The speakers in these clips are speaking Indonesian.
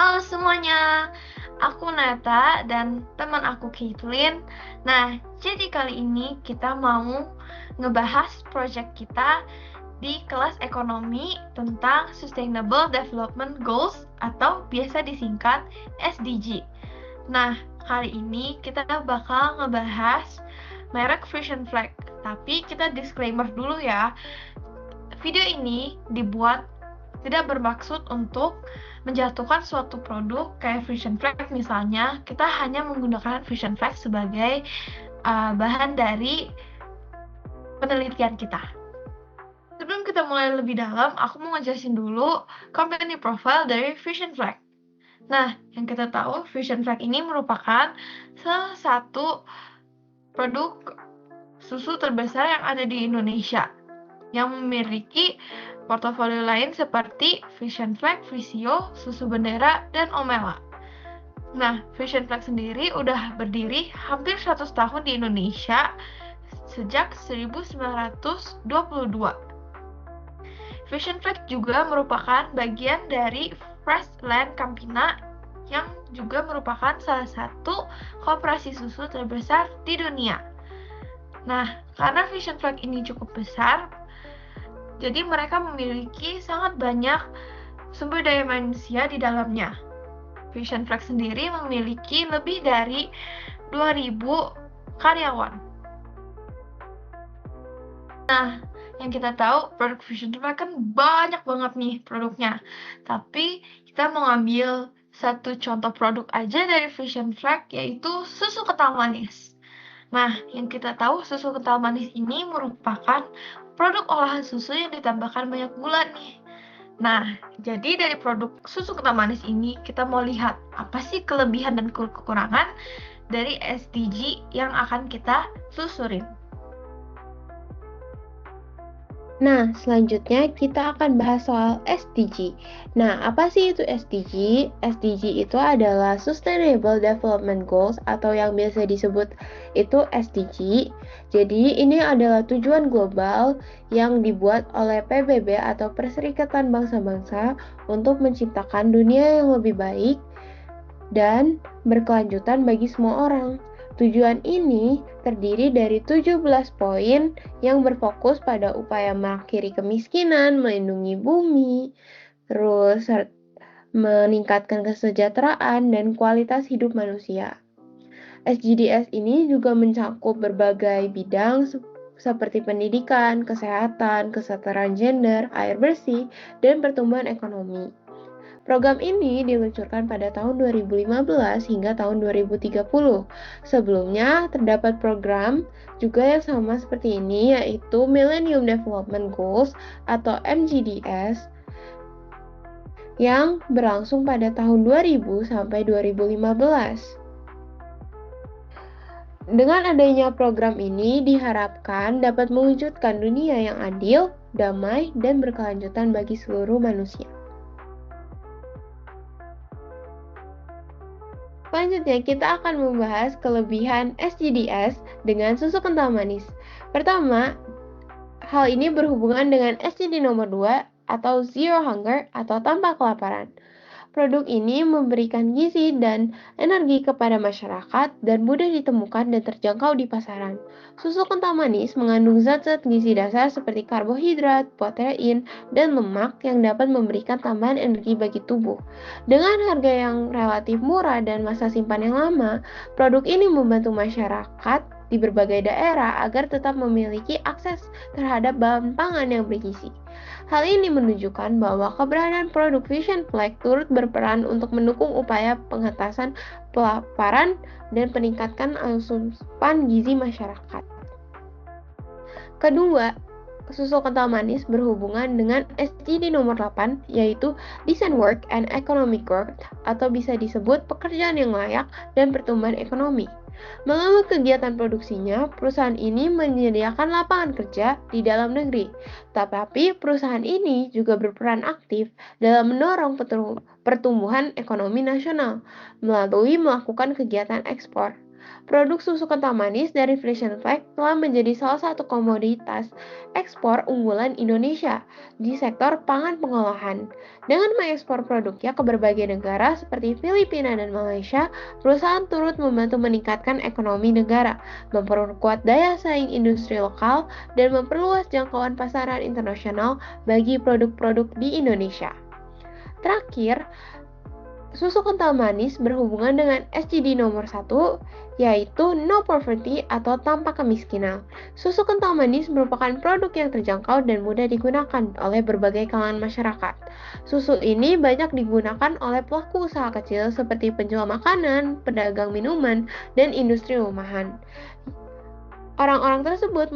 Halo semuanya, aku Nata dan teman aku Caitlin. Nah, jadi kali ini kita mau ngebahas project kita di kelas ekonomi tentang Sustainable Development Goals atau biasa disingkat SDG. Nah, kali ini kita bakal ngebahas merek Fusion Flag. Tapi kita disclaimer dulu ya, video ini dibuat tidak bermaksud untuk menjatuhkan suatu produk kayak Fusion Flag misalnya. Kita hanya menggunakan Fusion Flag sebagai bahan dari penelitian kita. Sebelum kita mulai lebih dalam, aku mau ngejelasin dulu company profile dari Fusion Flag. Nah, yang kita tahu Fusion Flag ini merupakan salah satu produk susu terbesar yang ada di Indonesia yang memiliki portofolio lain seperti Fusion Flag, Visio, Susu Bendera, dan Omela. Nah, Fusion Flag sendiri udah berdiri hampir 100 tahun di Indonesia sejak 1922. Fusion Flag juga merupakan bagian dari Freshland Campina yang juga merupakan salah satu koperasi susu terbesar di dunia. Nah, karena Fusion Flag ini cukup besar, jadi mereka memiliki sangat banyak sumber daya manusia di dalamnya. Fusion Flag sendiri memiliki lebih dari 2.000 karyawan. Nah, yang kita tahu produk Fusion Flag kan banyak banget nih produknya. Tapi kita mau ngambil satu contoh produk aja dari Fusion Flag, yaitu susu kental manis. Nah, yang kita tahu susu kental manis ini merupakan produk olahan susu yang ditambahkan banyak gula nih. Nah, jadi dari produk susu kental manis ini kita mau lihat apa sih kelebihan dan kekurangan dari SDG yang akan kita susurin. Nah, selanjutnya kita akan bahas soal SDG. Nah, apa sih itu SDG? SDG itu adalah Sustainable Development Goals atau yang biasa disebut itu SDG. Jadi, ini adalah tujuan global yang dibuat oleh PBB atau Perserikatan Bangsa-Bangsa untuk menciptakan dunia yang lebih baik dan berkelanjutan bagi semua orang. Tujuan ini terdiri dari 17 poin yang berfokus pada upaya mengakhiri kemiskinan, melindungi bumi, terus meningkatkan kesejahteraan dan kualitas hidup manusia. SDGs ini juga mencakup berbagai bidang seperti pendidikan, kesehatan, kesetaraan gender, air bersih, dan pertumbuhan ekonomi. Program ini diluncurkan pada tahun 2015 hingga tahun 2030. Sebelumnya, terdapat program juga yang sama seperti ini, yaitu Millennium Development Goals atau MGDS yang berlangsung pada tahun 2000 sampai 2015. Dengan adanya program ini diharapkan dapat mewujudkan dunia yang adil, damai, dan berkelanjutan bagi seluruh manusia. Selanjutnya, kita akan membahas kelebihan SGDS dengan susu kental manis. Pertama, hal ini berhubungan dengan SGD nomor 2 atau Zero Hunger atau tanpa kelaparan. Produk ini memberikan gizi dan energi kepada masyarakat dan mudah ditemukan dan terjangkau di pasaran. Susu kental manis mengandung zat-zat gizi dasar seperti karbohidrat, protein, dan lemak yang dapat memberikan tambahan energi bagi tubuh. Dengan harga yang relatif murah dan masa simpan yang lama, produk ini membantu masyarakat di berbagai daerah agar tetap memiliki akses terhadap bahan pangan yang bergizi. Hal ini menunjukkan bahwa keberadaan produk Fusion Flag turut berperan untuk mendukung upaya pengentasan kelaparan dan peningkatan asupan gizi masyarakat. Kedua, susu kental manis berhubungan dengan SDG nomor 8, yaitu Decent Work and Economic Growth, atau bisa disebut pekerjaan yang layak dan pertumbuhan ekonomi. Melalui kegiatan produksinya, perusahaan ini menyediakan lapangan kerja di dalam negeri. Tetapi perusahaan ini juga berperan aktif dalam mendorong pertumbuhan ekonomi nasional melalui melakukan kegiatan ekspor. Produk susu kental manis dari Frisian Flag telah menjadi salah satu komoditas ekspor unggulan Indonesia di sektor pangan pengolahan. Dengan mengekspor produknya ke berbagai negara seperti Filipina dan Malaysia, perusahaan turut membantu meningkatkan ekonomi negara, memperkuat daya saing industri lokal, dan memperluas jangkauan pasaran internasional bagi produk-produk di Indonesia. Terakhir, susu kental manis berhubungan dengan SDG nomor 1, yaitu No Poverty atau tanpa kemiskinan. Susu kental manis merupakan produk yang terjangkau dan mudah digunakan oleh berbagai kalangan masyarakat. Susu ini banyak digunakan oleh pelaku usaha kecil seperti penjual makanan, pedagang minuman, dan industri rumahan. Orang-orang tersebut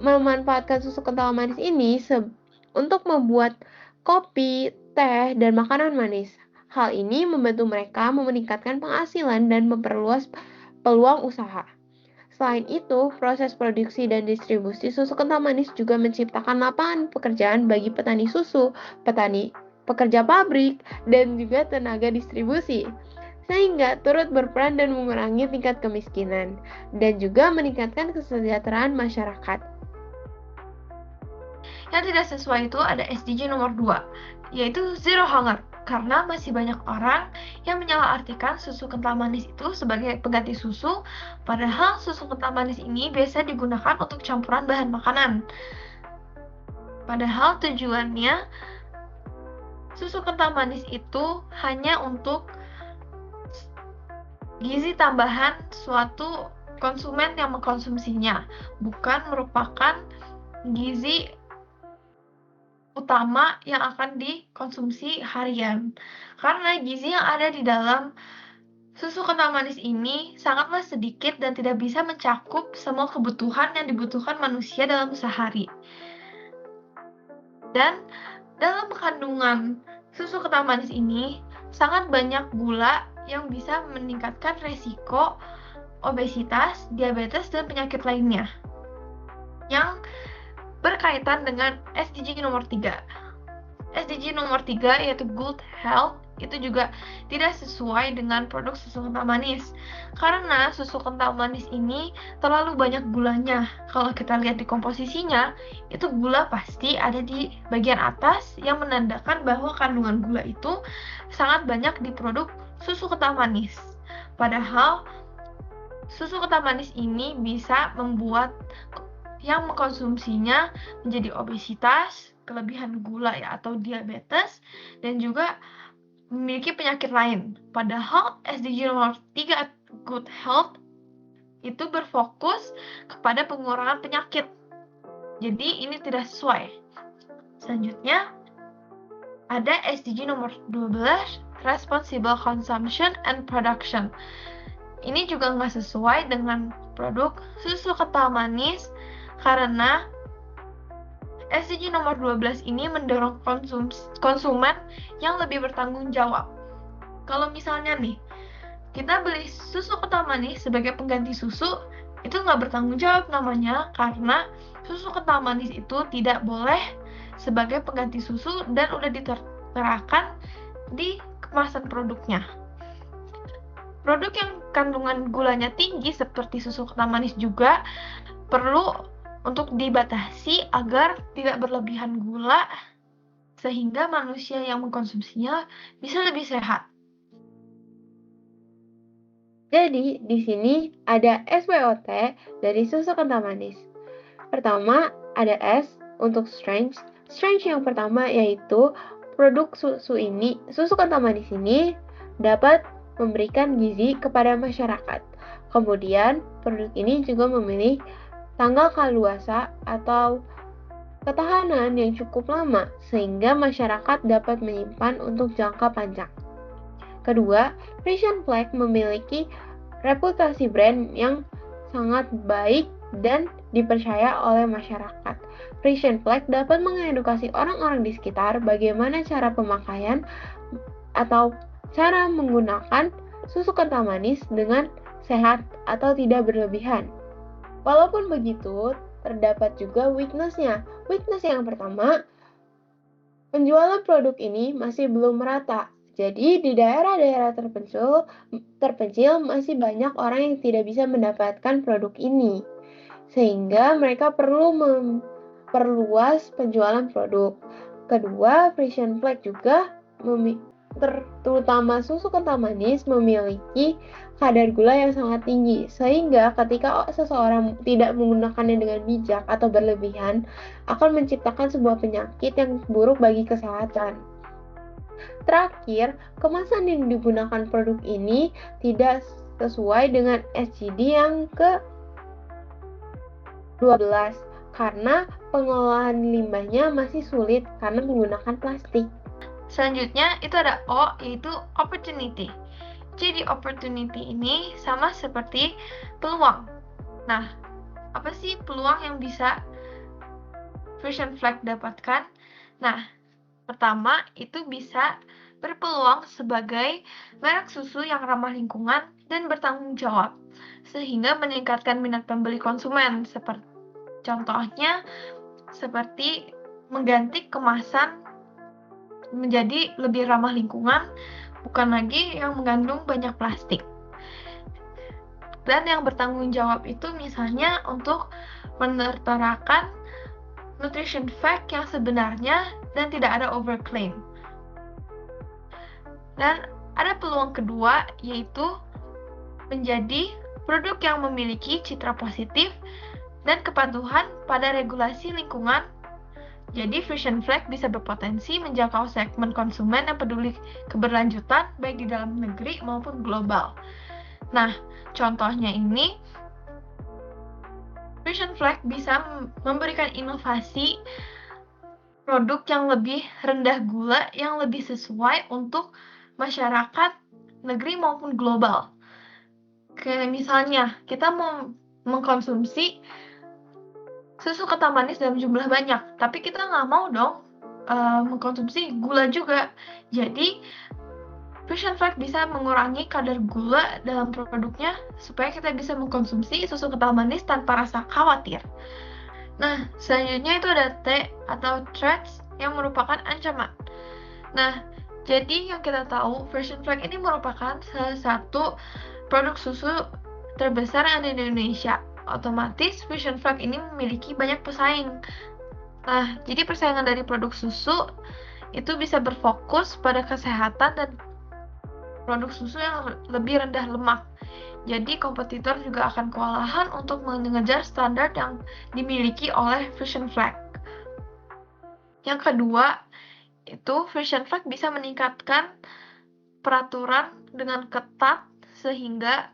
memanfaatkan susu kental manis ini untuk membuat kopi, teh, dan makanan manis. Hal ini membantu mereka meningkatkan penghasilan dan memperluas peluang usaha. Selain itu, proses produksi dan distribusi susu kental manis juga menciptakan lapangan pekerjaan bagi petani susu, pekerja pabrik, dan juga tenaga distribusi, sehingga turut berperan dan mengurangi tingkat kemiskinan, dan juga meningkatkan kesejahteraan masyarakat. Yang tidak sesuai itu ada SDG nomor 2, yaitu Zero Hunger, karena masih banyak orang yang menyalahartikan susu kental manis itu sebagai pengganti susu, padahal susu kental manis ini biasa digunakan untuk campuran bahan makanan. Padahal tujuannya susu kental manis itu hanya untuk gizi tambahan suatu konsumen yang mengkonsumsinya, bukan merupakan gizi utama yang akan dikonsumsi harian. Karena gizi yang ada di dalam susu kental manis ini sangatlah sedikit dan tidak bisa mencakup semua kebutuhan yang dibutuhkan manusia dalam sehari. Dan dalam kandungan susu kental manis ini sangat banyak gula yang bisa meningkatkan resiko obesitas, diabetes, dan penyakit lainnya yang berkaitan dengan SDG nomor 3. SDG nomor 3 yaitu Good Health itu juga tidak sesuai dengan produk susu kental manis, karena susu kental manis ini terlalu banyak gulanya. Kalau kita lihat di komposisinya, itu gula pasti ada di bagian atas yang menandakan bahwa kandungan gula itu sangat banyak di produk susu kental manis. Padahal susu kental manis ini bisa membuat yang mengkonsumsinya menjadi obesitas, kelebihan gula ya atau diabetes, dan juga memiliki penyakit lain. Padahal SDG nomor 3 Good Health itu berfokus kepada pengurangan penyakit. Jadi ini tidak sesuai. Selanjutnya ada SDG nomor 12 Responsible Consumption and Production. Ini juga nggak sesuai dengan produk susu kental manis, karena SDG nomor 12 ini mendorong konsumen yang lebih bertanggung jawab. Kalau misalnya nih, kita beli susu kental manis sebagai pengganti susu, itu nggak bertanggung jawab namanya, karena susu kental manis itu tidak boleh sebagai pengganti susu dan udah diterapkan di kemasan produknya. Produk yang kandungan gulanya tinggi seperti susu kental manis juga perlu untuk dibatasi agar tidak berlebihan gula, sehingga manusia yang mengkonsumsinya bisa lebih sehat. Jadi, di sini ada SWOT dari susu kental manis. Pertama, ada S untuk strength. Strength yang pertama yaitu produk susu kental manis ini dapat memberikan gizi kepada masyarakat. Kemudian, produk ini juga memiliki tanggal kadaluarsa atau ketahanan yang cukup lama sehingga masyarakat dapat menyimpan untuk jangka panjang. Kedua, Frisian Flag memiliki reputasi brand yang sangat baik dan dipercaya oleh masyarakat. Frisian Flag dapat mengedukasi orang-orang di sekitar bagaimana cara pemakaian atau cara menggunakan susu kental manis dengan sehat atau tidak berlebihan. Walaupun begitu, terdapat juga weakness-nya. Weakness yang pertama, penjualan produk ini masih belum merata, Jadi di daerah-daerah terpencil masih banyak orang yang tidak bisa mendapatkan produk ini, sehingga mereka perlu memperluas penjualan produk. Kedua, Frisian Flag juga terutama susu kental manis memiliki kadar gula yang sangat tinggi, sehingga ketika seseorang tidak menggunakannya dengan bijak atau berlebihan, akan menciptakan sebuah penyakit yang buruk bagi kesehatan. Terakhir, kemasan yang digunakan produk ini tidak sesuai dengan SGD yang ke-12 karena pengolahan limbahnya masih sulit karena menggunakan plastik. Selanjutnya itu ada O, yaitu opportunity. Jadi opportunity ini sama seperti peluang. Nah, apa sih peluang yang bisa Frisian Flag dapatkan? Nah, pertama itu bisa berpeluang sebagai merek susu yang ramah lingkungan dan bertanggung jawab, sehingga meningkatkan minat pembeli konsumen. Contohnya seperti mengganti kemasan menjadi lebih ramah lingkungan, bukan lagi yang mengandung banyak plastik. Dan yang bertanggung jawab itu misalnya untuk menerterakan nutrition fact yang sebenarnya dan tidak ada overclaim. Dan ada peluang kedua, yaitu menjadi produk yang memiliki citra positif dan kepatuhan pada regulasi lingkungan. Jadi Frisian Flag bisa berpotensi menjangkau segmen konsumen yang peduli keberlanjutan baik di dalam negeri maupun global. Nah, contohnya ini Frisian Flag bisa memberikan inovasi produk yang lebih rendah gula yang lebih sesuai untuk masyarakat negeri maupun global. Kayak misalnya kita mau mengkonsumsi susu kental manis dalam jumlah banyak, tapi kita nggak mau dong mengkonsumsi gula juga. Jadi Frisian Flag bisa mengurangi kadar gula dalam produknya supaya kita bisa mengkonsumsi susu kental manis tanpa rasa khawatir. Nah, selanjutnya itu ada T atau threats yang merupakan ancaman. Nah, jadi yang kita tahu, Frisian Flag ini merupakan salah satu produk susu terbesar yang ada di Indonesia. Otomatis Frisian Flag ini memiliki banyak pesaing. Nah, jadi persaingan dari produk susu itu bisa berfokus pada kesehatan dan produk susu yang lebih rendah lemak. Jadi kompetitor juga akan kewalahan untuk mengejar standar yang dimiliki oleh Frisian Flag. Yang kedua, itu Frisian Flag bisa meningkatkan peraturan dengan ketat sehingga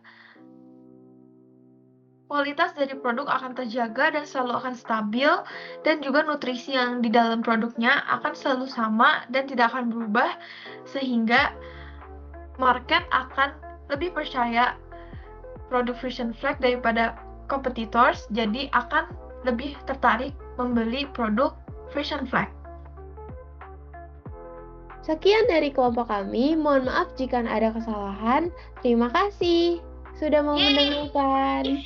kualitas dari produk akan terjaga dan selalu akan stabil, dan juga nutrisi yang di dalam produknya akan selalu sama dan tidak akan berubah, sehingga market akan lebih percaya produk Frisian Flag daripada competitors, jadi akan lebih tertarik membeli produk Frisian Flag. Sekian dari kelompok kami, mohon maaf jika ada kesalahan. Terima kasih sudah mau mendengarkan.